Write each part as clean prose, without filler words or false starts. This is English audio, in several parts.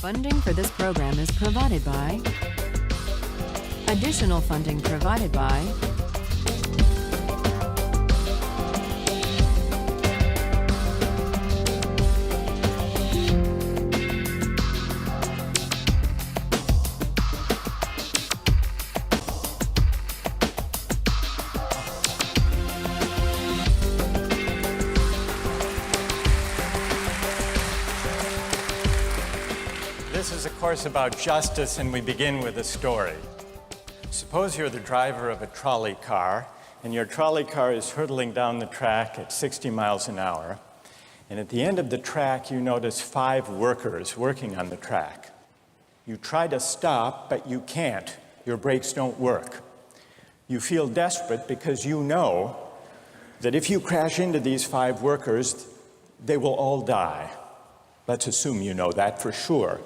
Funding for this program is provided by additional funding provided by This is a course about justice, and we begin with a story. Suppose you're the driver of a trolley car, and your trolley car is hurtling down the track at 60 miles an hour, and at the end of the track you notice 5 workers working on the track. You try to stop, but you can't. Your brakes don't work. You feel desperate because you know that if you crash into these 5 workers, they will all die. Let's assume you know that for sure.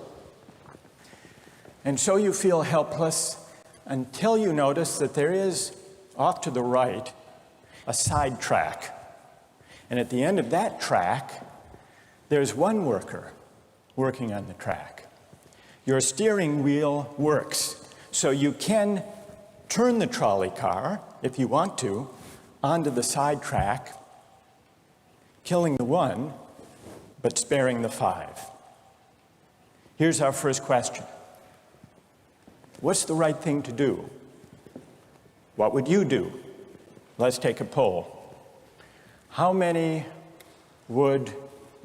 And so you feel helpless until you notice that there is, off to the right, a side track. And at the end of that track, there's one worker working on the track. Your steering wheel works, so you can turn the trolley car, if you want to, onto the side track, killing the one, but sparing the 5. Here's our first question. What's the right thing to do? What would you do? Let's take a poll. How many would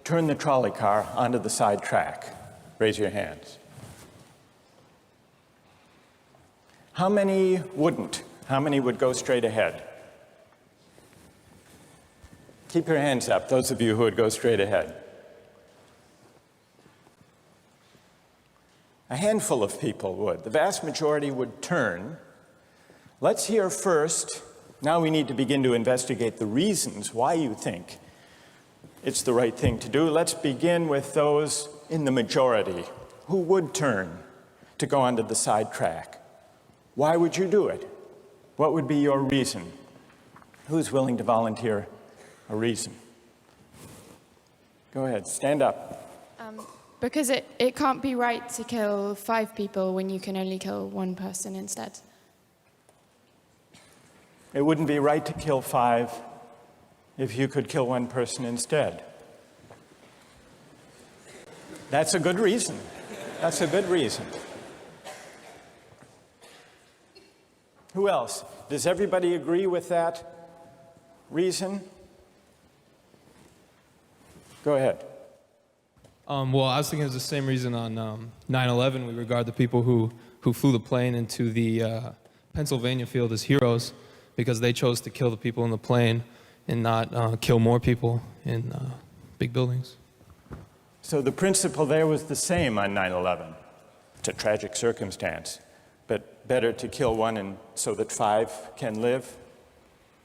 turn the trolley car onto the side track? Raise your hands. How many wouldn't? How many would go straight ahead? Keep your hands up, those of you who would go straight ahead. A handful of people would. The vast majority would turn. Let's hear first. Now we need to begin to investigate the reasons why you think it's the right thing to do. Let's begin with those in the majority who would turn to go onto the side track. Why would you do it? What would be your reason? Who's willing to volunteer a reason? Go ahead, stand up. Because it can't be right to kill 5 people when you can only kill 1 person instead. It wouldn't be right to kill 5 if you could kill 1 person instead. That's a good reason. That's a good reason. Who else? Does everybody agree with that reason? Go ahead. Well, I was thinking it's the same reason on 9/11. We regard the people who flew the plane into the Pennsylvania field as heroes because they chose to kill the people in the plane and not kill more people in big buildings. So the principle there was the same on 9/11. It's a tragic circumstance, but better to kill 1 and so that 5 can live.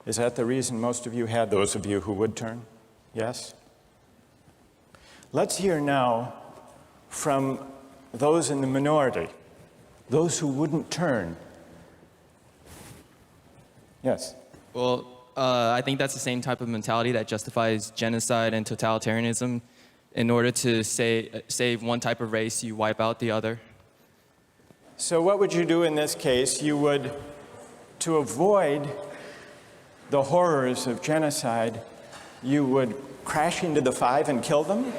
Is that the reason most of you had, those of you who would turn? Yes? Let's hear now from those in the minority, those who wouldn't turn. Yes? Well, I think that's the same type of mentality that justifies genocide and totalitarianism. In order to save one type of race, you wipe out the other. So what would you do in this case? You would, to avoid the horrors of genocide, you would crash into the 5 and kill them?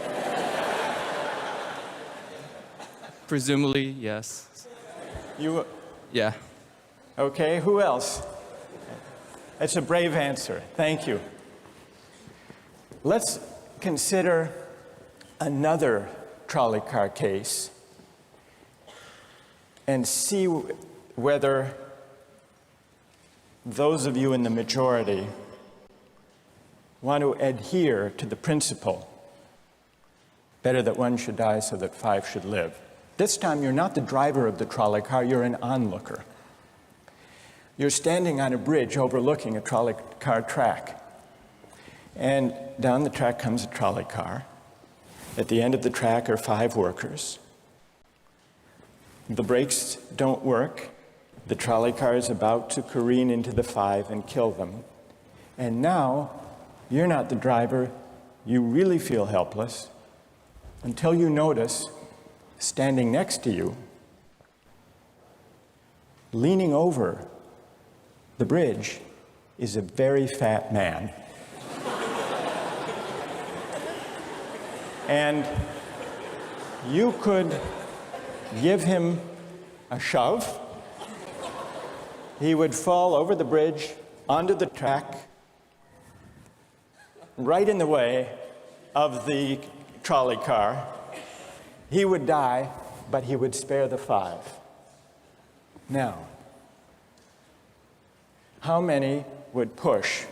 Presumably, yes. You? Yeah. Okay, who else? That's a brave answer. Thank you. Let's consider another trolley car case and see whether those of you in the majority want to adhere to the principle, better that 1 should die so that 5 should live. This time you're not the driver of the trolley car, you're an onlooker. You're standing on a bridge overlooking a trolley car track. And down the track comes a trolley car. At the end of the track are 5 workers. The brakes don't work. The trolley car is about to careen into the 5 and kill them. And now, you're not the driver. You really feel helpless until you notice standing next to you, leaning over the bridge, is a very fat man. And you could give him a shove. He would fall over the bridge onto the track, right in the way of the trolley car. He would die, but he would spare the 5. Now, how many would push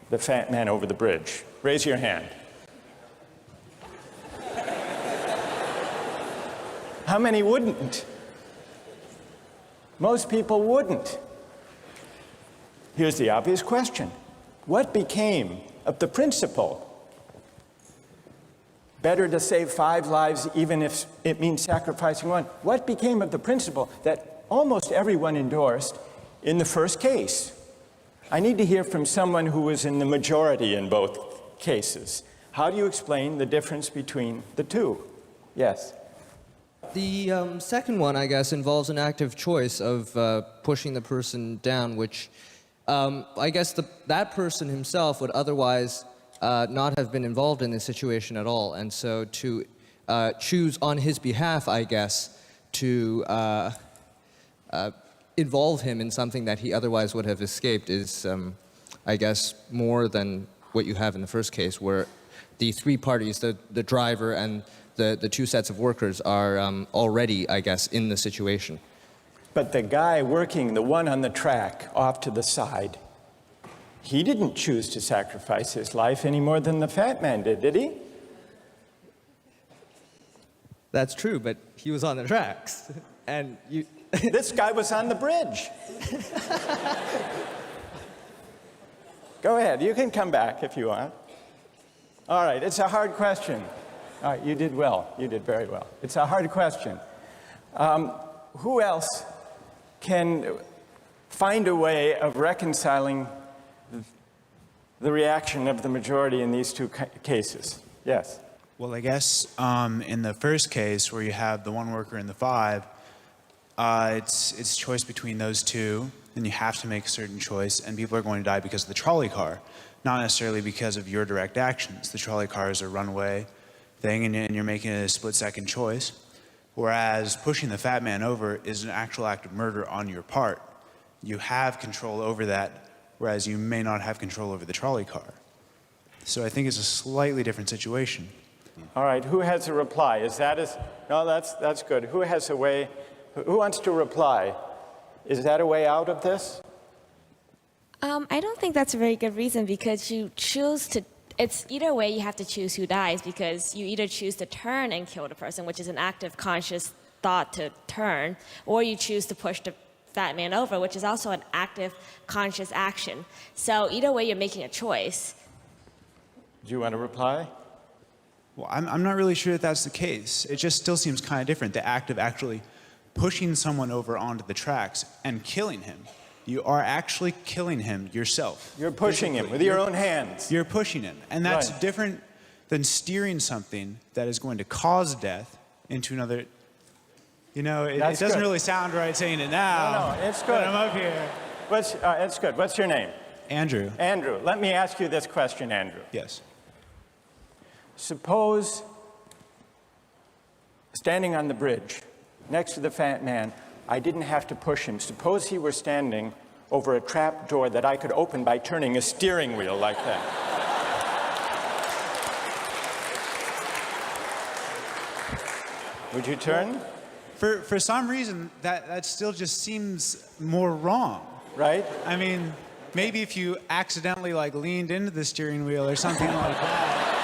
the fat man over the bridge? Raise your hand. How many wouldn't? Most people wouldn't. Here's the obvious question. What became of the principle? Better to save 5 lives even if it means sacrificing 1. What became of the principle that almost everyone endorsed in the first case? I need to hear from someone who was in the majority in both cases. How do you explain the difference between the two? Yes. The second one, I guess, involves an active choice of pushing the person down, which I guess that person himself would otherwise not have been involved in this situation at all. And so to choose on his behalf, I guess, to involve him in something that he otherwise would have escaped is, I guess, more than what you have in the first case, where the 3 parties, the driver and the 2 sets of workers are already, I guess, in the situation. But the guy working, the one on the track off to the side, he didn't choose to sacrifice his life any more than the fat man did he? That's true, but he was on the tracks. And you... This guy was on the bridge. Go ahead, you can come back if you want. All right, it's a hard question. All right, you did well. You did very well. It's a hard question. Who else can find a way of reconciling the reaction of the majority in these 2 cases? Yes. Well, I guess in the first case, where you have the 1 worker and the 5, it's choice between those 2, and you have to make a certain choice, and people are going to die because of the trolley car, not necessarily because of your direct actions. The trolley car is a runaway thing, and you're making a split-second choice, whereas pushing the fat man over is an actual act of murder on your part. You have control over that, whereas you may not have control over the trolley car. So I think it's a slightly different situation. All right, who has a reply? No, that's good. Who has a way, who wants to reply? Is that a way out of this? I don't think that's a very good reason, because you choose to, it's either way you have to choose who dies, because you either choose to turn and kill the person, which is an active conscious thought to turn, or you choose to push the fat man over, which is also an active conscious action. So either way you're making a choice. Do you want to reply? Well, I'm not really sure that that's the case. It just still seems kind of different, the act of actually pushing someone over onto the tracks and killing him. You are actually killing him yourself. You're pushing him with your own hands. You're pushing him. And that's Right. different than steering something that is going to cause death into another. You know, it doesn't good. really sound right saying it now. No, it's good. But I'm up here. It's good. What's your name? Andrew. Andrew. Let me ask you this question, Andrew. Yes. Suppose standing on the bridge next to the fat man, I didn't have to push him. Suppose he were standing over a trap door that I could open by turning a steering wheel like that. Would you turn? For some reason, that still just seems more wrong. Right? I mean, maybe if you accidentally like leaned into the steering wheel or something like that.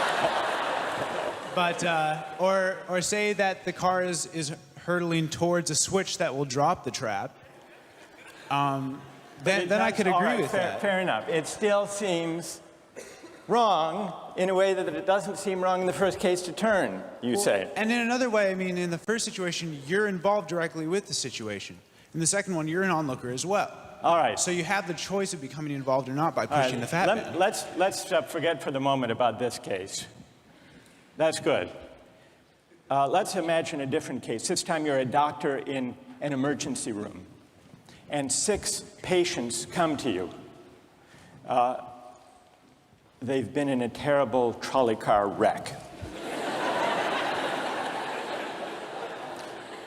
But, or say that the car is hurtling towards a switch that will drop the trap. Then I could agree with that. Fair enough. It still seems wrong in a way that it doesn't seem wrong in the first case to turn, you say. And in another way, I mean, in the first situation, you're involved directly with the situation. In the second one, you're an onlooker as well. All right. So you have the choice of becoming involved or not by pushing the fat man. Let's forget for the moment about this case. That's good. Let's imagine a different case. This time you're a doctor in an emergency room, and 6 patients come to you. They've been in a terrible trolley car wreck.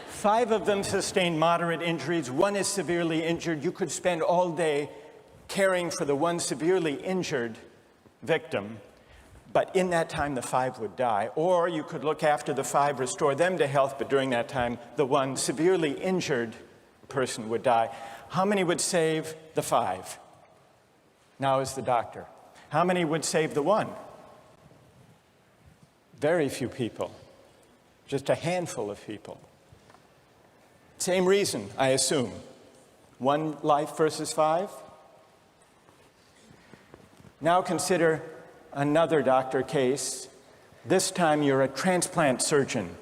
5 of them sustained moderate injuries. 1 is severely injured. You could spend all day caring for the 1 severely injured victim, but in that time the 5 would die. Or you could look after the 5, restore them to health, but during that time the 1 severely injured person would die. How many would save the 5? Now is the doctor. How many would save the 1? Very few people. Just a handful of people. Same reason, I assume. 1 life versus 5? Now consider another doctor case. This time you're a transplant surgeon,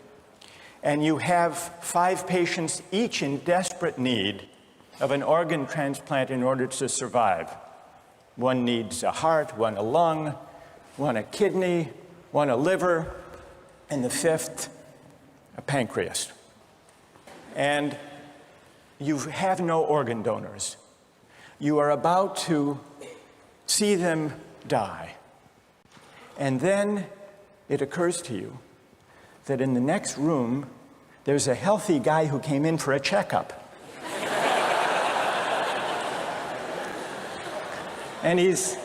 and you have 5 patients, each in desperate need of an organ transplant in order to survive. 1 needs a heart, 1 a lung, 1 a kidney, 1 a liver, and the 5th, a pancreas. And you have no organ donors. You are about to see them die. And then it occurs to you that in the next room, there's a healthy guy who came in for a checkup. And he's...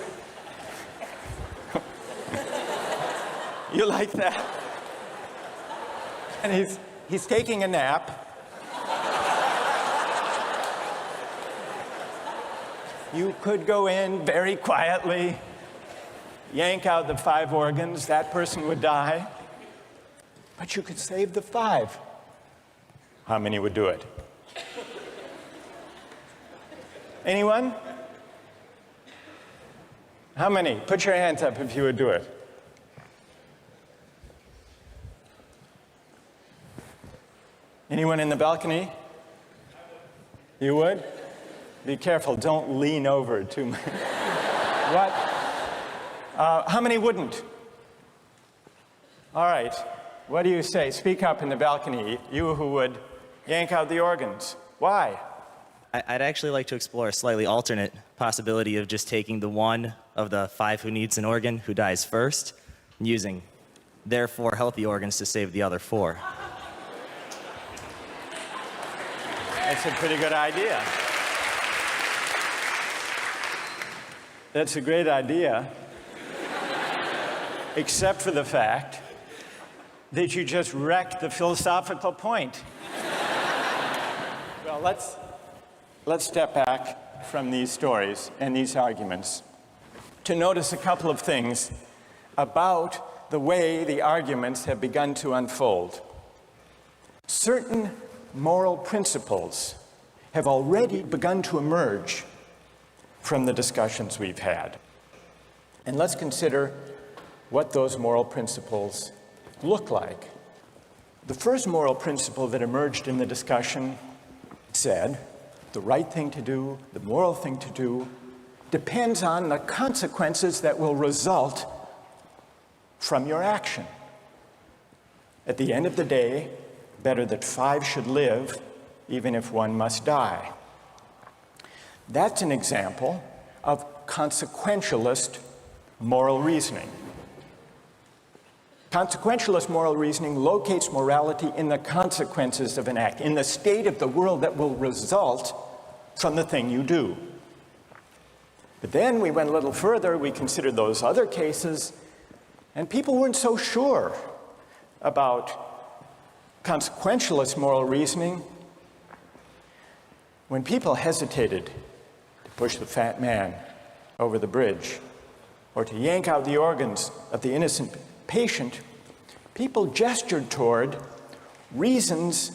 You like that? And he's taking a nap. You could go in very quietly, yank out the 5 organs, that person would die, but you could save the 5. How many would do it? Anyone? How many? Put your hands up if you would do it. Anyone in the balcony? You would? Be careful, don't lean over too much. What? How many wouldn't? All right, what do you say? Speak up in the balcony, you who would yank out the organs. Why? I'd actually like to explore a slightly alternate possibility of just taking the 1 of the 5 who needs an organ who dies first, and using their 4 healthy organs to save the other 4. That's a pretty good idea. That's a great idea, except for the fact that you just wrecked the philosophical point. Well, let's step back from these stories and these arguments to notice a couple of things about the way the arguments have begun to unfold. Certain moral principles have already begun to emerge from the discussions we've had. And let's consider what those moral principles look like. The first moral principle that emerged in the discussion said the right thing to do, the moral thing to do, depends on the consequences that will result from your action. At the end of the day, better that 5 should live, even if 1 must die. That's an example of consequentialist moral reasoning. Consequentialist moral reasoning locates morality in the consequences of an act, in the state of the world that will result from the thing you do. But then we went a little further, we considered those other cases, and people weren't so sure about consequentialist moral reasoning. When people hesitated to push the fat man over the bridge or to yank out the organs of the innocent patient, people gestured toward reasons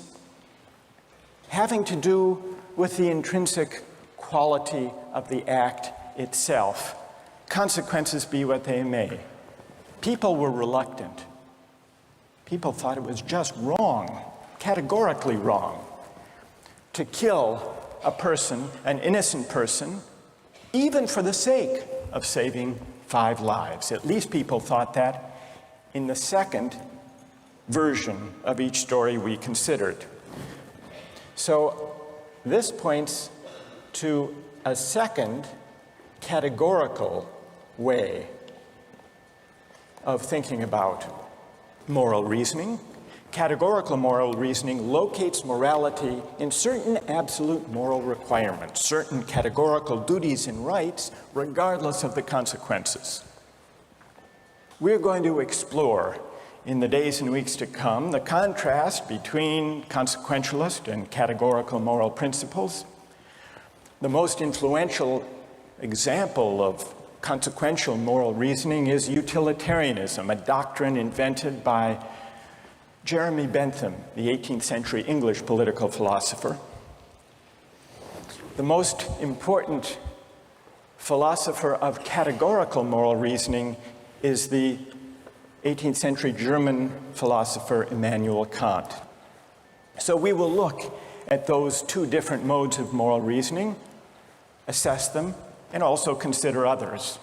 having to do with the intrinsic quality of the act itself, consequences be what they may. People were reluctant. People thought it was just wrong, categorically wrong, to kill a person, an innocent person, even for the sake of saving 5 lives. At least people thought that in the second version of each story we considered. So this points to a second categorical way of thinking about moral reasoning. Categorical moral reasoning locates morality in certain absolute moral requirements, certain categorical duties and rights, regardless of the consequences. We're going to explore in the days and weeks to come the contrast between consequentialist and categorical moral principles. The most influential example of consequential moral reasoning is utilitarianism, a doctrine invented by Jeremy Bentham, the 18th century English political philosopher. The most important philosopher of categorical moral reasoning is the 18th century German philosopher Immanuel Kant. So we will look at those two different modes of moral reasoning, assess them, and also consider others.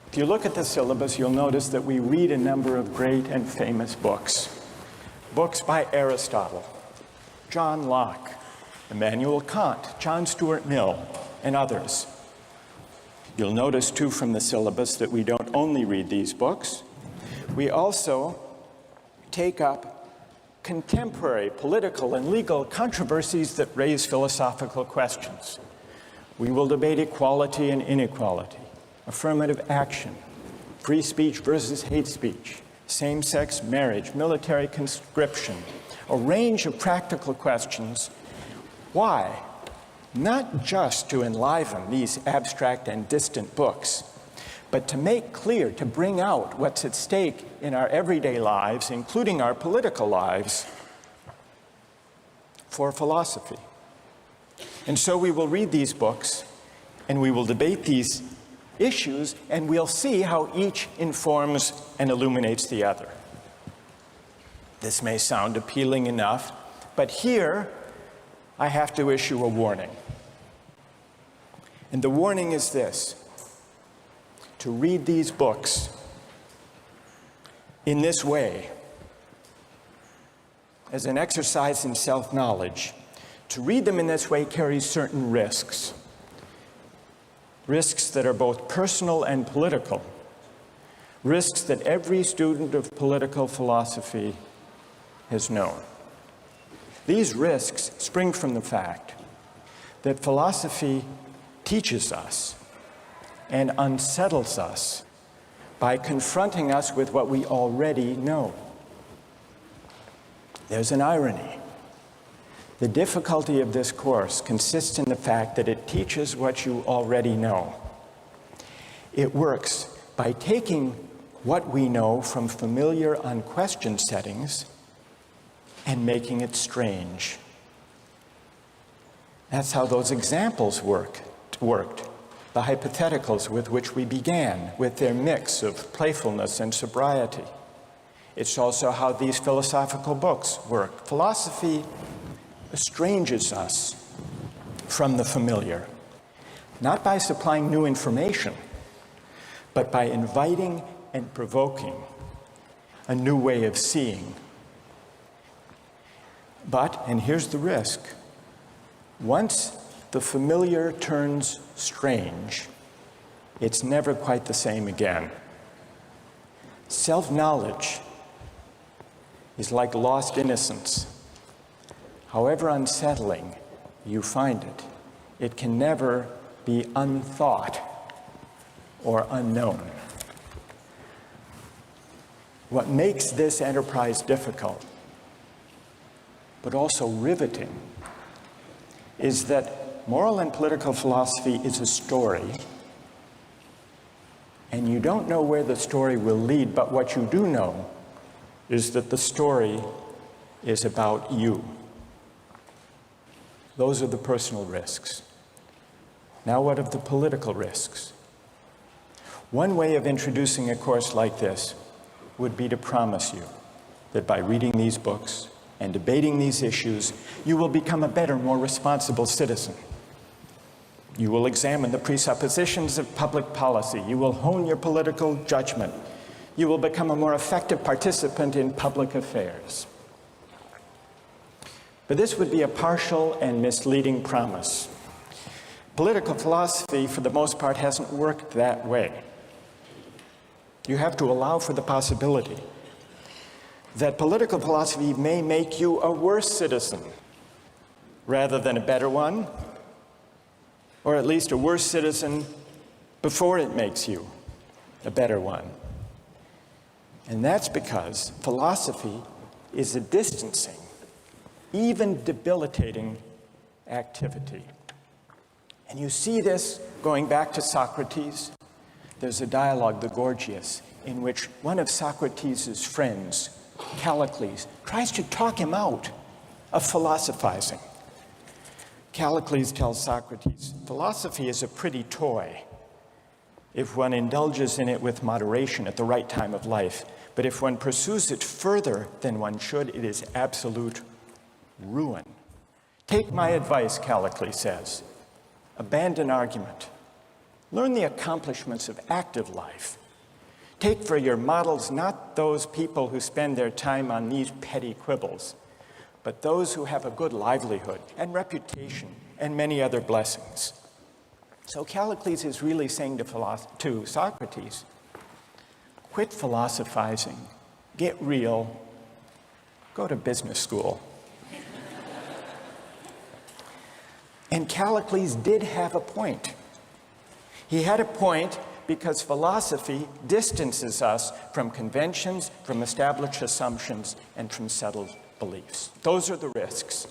If you look at the syllabus, you'll notice that we read a number of great and famous books. Books by Aristotle, John Locke, Immanuel Kant, John Stuart Mill, and others. You'll notice, too, from the syllabus that we don't only read these books. We also take up contemporary political and legal controversies that raise philosophical questions. We will debate equality and inequality, affirmative action, free speech versus hate speech, same-sex marriage, military conscription, a range of practical questions. Why? Not just to enliven these abstract and distant books, but to make clear, to bring out what's at stake in our everyday lives, including our political lives, for philosophy. And so we will read these books, and we will debate these issues, and we'll see how each informs and illuminates the other. This may sound appealing enough, but here I have to issue a warning. And the warning is this: to read these books in this way, as an exercise in self-knowledge, to read them in this way carries certain risks. Risks that are both personal and political. Risks that every student of political philosophy has known. These risks spring from the fact that philosophy teaches us and unsettles us by confronting us with what we already know. There's an irony. The difficulty of this course consists in the fact that it teaches what you already know. It works by taking what we know from familiar, unquestioned settings and making it strange. That's how those examples worked. The hypotheticals with which we began, with their mix of playfulness and sobriety. It's also how these philosophical books work. Philosophy estranges us from the familiar, not by supplying new information, but by inviting and provoking a new way of seeing. But, and here's the risk, once the familiar turns strange, it's never quite the same again. Self-knowledge is like lost innocence. However unsettling you find it, it can never be unthought or unknown. What makes this enterprise difficult, but also riveting, is that moral and political philosophy is a story, and you don't know where the story will lead, but what you do know is that the story is about you. Those are the personal risks. Now what of the political risks? One way of introducing a course like this would be to promise you that by reading these books and debating these issues, you will become a better, more responsible citizen. You will examine the presuppositions of public policy. You will hone your political judgment. You will become a more effective participant in public affairs. But this would be a partial and misleading promise. Political philosophy, for the most part, hasn't worked that way. You have to allow for the possibility that political philosophy may make you a worse citizen rather than a better one, or at least a worse citizen before it makes you a better one. And that's because philosophy is a distancing, even debilitating activity. And you see this going back to Socrates. There's a dialogue, the Gorgias, in which one of Socrates' friends, Callicles, tries to talk him out of philosophizing. Callicles tells Socrates, philosophy is a pretty toy if one indulges in it with moderation at the right time of life. But if one pursues it further than one should, it is absolute ruin. Take my advice, Callicles says. Abandon argument. Learn the accomplishments of active life. Take for your models not those people who spend their time on these petty quibbles, but those who have a good livelihood and reputation and many other blessings. So Callicles is really saying to Socrates, quit philosophizing, get real, go to business school. And Callicles did have a point. He had a point because philosophy distances us from conventions, from established assumptions, and from settled beliefs. Those are the risks,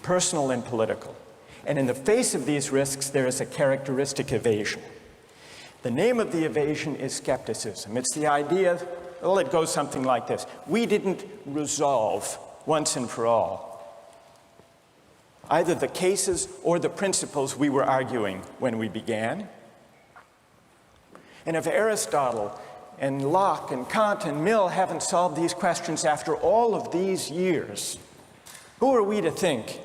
personal and political. And in the face of these risks, there is a characteristic evasion. The name of the evasion is skepticism. It's the idea, well, it goes something like this. We didn't resolve once and for all either the cases or the principles we were arguing when we began. And if Aristotle and Locke and Kant and Mill haven't solved these questions after all of these years, who are we to think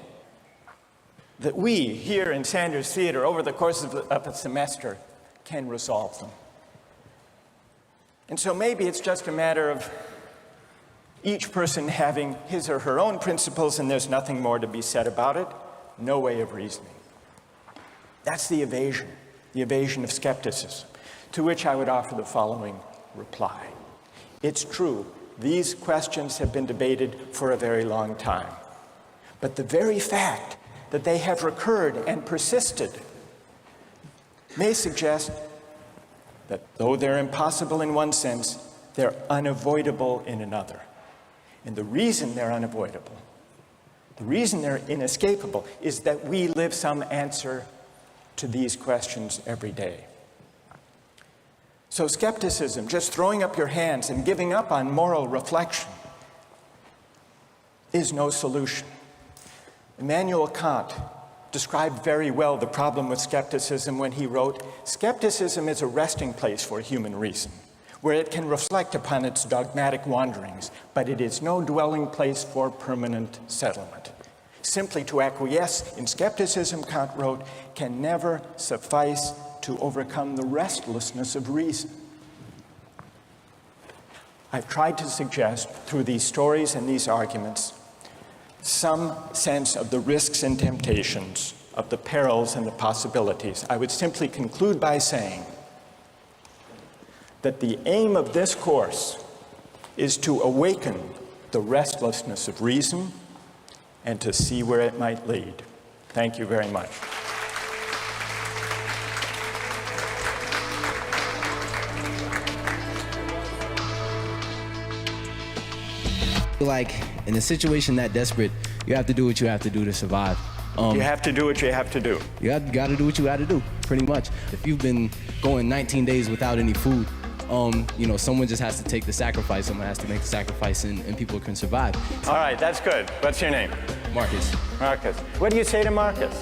that we here in Sanders Theater over the course of a semester can resolve them? And so maybe it's just a matter of each person having his or her own principles and there's nothing more to be said about it. No way of reasoning. That's the evasion of skepticism, to which I would offer the following reply. It's true, these questions have been debated for a very long time. But the very fact that they have recurred and persisted may suggest that though they're impossible in one sense, they're unavoidable in another. And the reason they're unavoidable, the reason they're inescapable, is that we live some answer to these questions every day. So skepticism, just throwing up your hands and giving up on moral reflection, is no solution. Immanuel Kant described very well the problem with skepticism when he wrote, "Skepticism is a resting place for human reason, where it can reflect upon its dogmatic wanderings, but it is no dwelling place for permanent settlement. Simply to acquiesce in skepticism," Kant wrote, "can never suffice to overcome the restlessness of reason." I've tried to suggest through these stories and these arguments some sense of the risks and temptations, of the perils and the possibilities. I would simply conclude by saying that the aim of this course is to awaken the restlessness of reason and to see where it might lead. Thank you very much. Like, in a situation that desperate, you have to do what you have to do to survive. You have to do what you have to do. You got to do what you got to do, pretty much. If you've been going 19 days without any food, someone just has to take the sacrifice. Someone has to make the sacrifice, and people can survive. All right, that's good. What's your name? Marcus. Marcus. What do you say to Marcus?